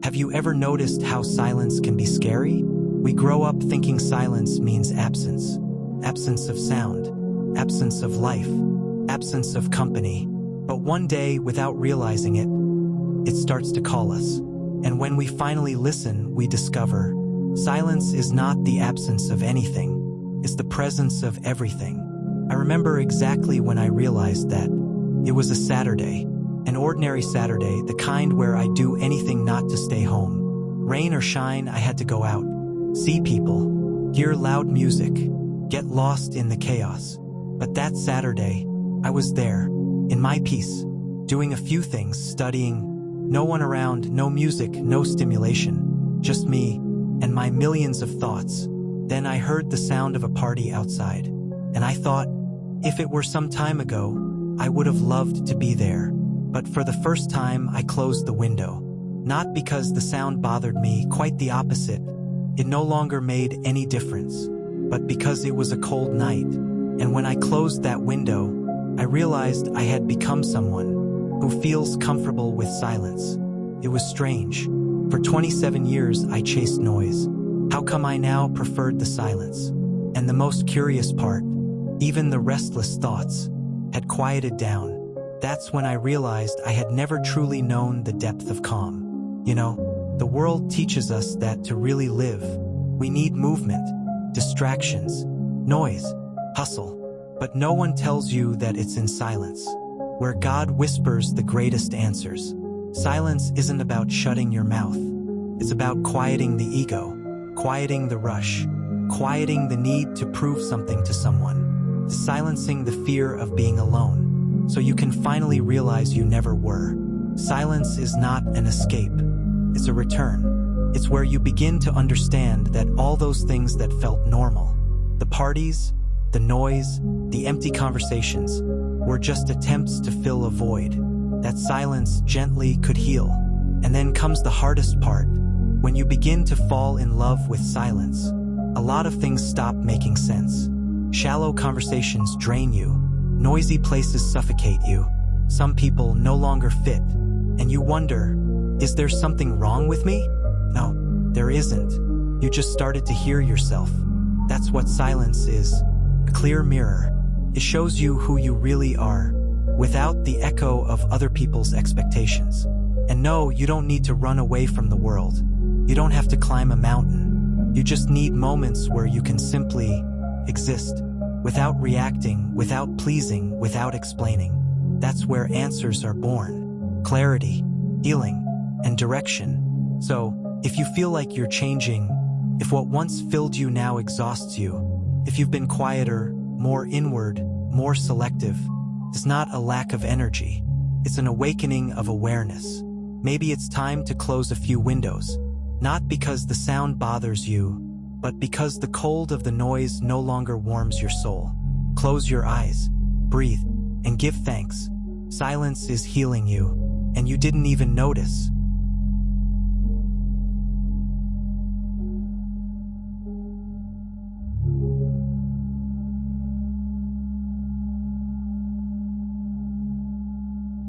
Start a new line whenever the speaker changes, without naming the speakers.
Have you ever noticed how silence can be scary? We grow up thinking silence means absence. Absence of sound, absence of life, absence of company. But one day, without realizing it, it starts to call us. And when we finally listen, we discover silence is not the absence of anything, it's the presence of everything. I remember exactly when I realized that. It was a Saturday, an ordinary Saturday, the kind where I'd do anything not to stay home. Rain or shine, I had to go out, see people, hear loud music, get lost in the chaos. But that Saturday, I was there, in my peace, doing a few things, studying, no one around, no music, no stimulation, just me and my millions of thoughts. Then I heard the sound of a party outside, and I thought, if it were some time ago, I would have loved to be there. But for the first time, I closed the window. Not because the sound bothered me, quite the opposite. It no longer made any difference, but because it was a cold night. And when I closed that window, I realized I had become someone who feels comfortable with silence. It was strange. For 27 years, I chased noise. How come I now preferred the silence? And the most curious part, even the restless thoughts, had quieted down. That's when I realized I had never truly known the depth of calm. You know, the world teaches us that to really live, we need movement, distractions, noise, hustle. But no one tells you that it's in silence, where God whispers the greatest answers. Silence isn't about shutting your mouth. It's about quieting the ego, quieting the rush, quieting the need to prove something to someone, silencing the fear of being alone, so you can finally realize you never were. Silence is not an escape. It's a return. It's where you begin to understand that all those things that felt normal, the parties, the noise, the empty conversations, were just attempts to fill a void. That silence gently could heal. And then comes the hardest part. When you begin to fall in love with silence, a lot of things stop making sense. Shallow conversations drain you. Noisy places suffocate you. Some people no longer fit. And you wonder, is there something wrong with me? No, there isn't. You just started to hear yourself. That's what silence is. A clear mirror. It shows you who you really are, without the echo of other people's expectations. And no, you don't need to run away from the world. You don't have to climb a mountain. You just need moments where you can simply exist, without reacting, without pleasing, without explaining. That's where answers are born. Clarity, healing, and direction. So, if you feel like you're changing, if what once filled you now exhausts you, if you've been quieter, more inward, more selective, it's not a lack of energy. It's an awakening of awareness. Maybe it's time to close a few windows, not because the sound bothers you, but because the cold of the noise no longer warms your soul. Close your eyes, breathe, and give thanks. Silence is healing you, and you didn't even notice.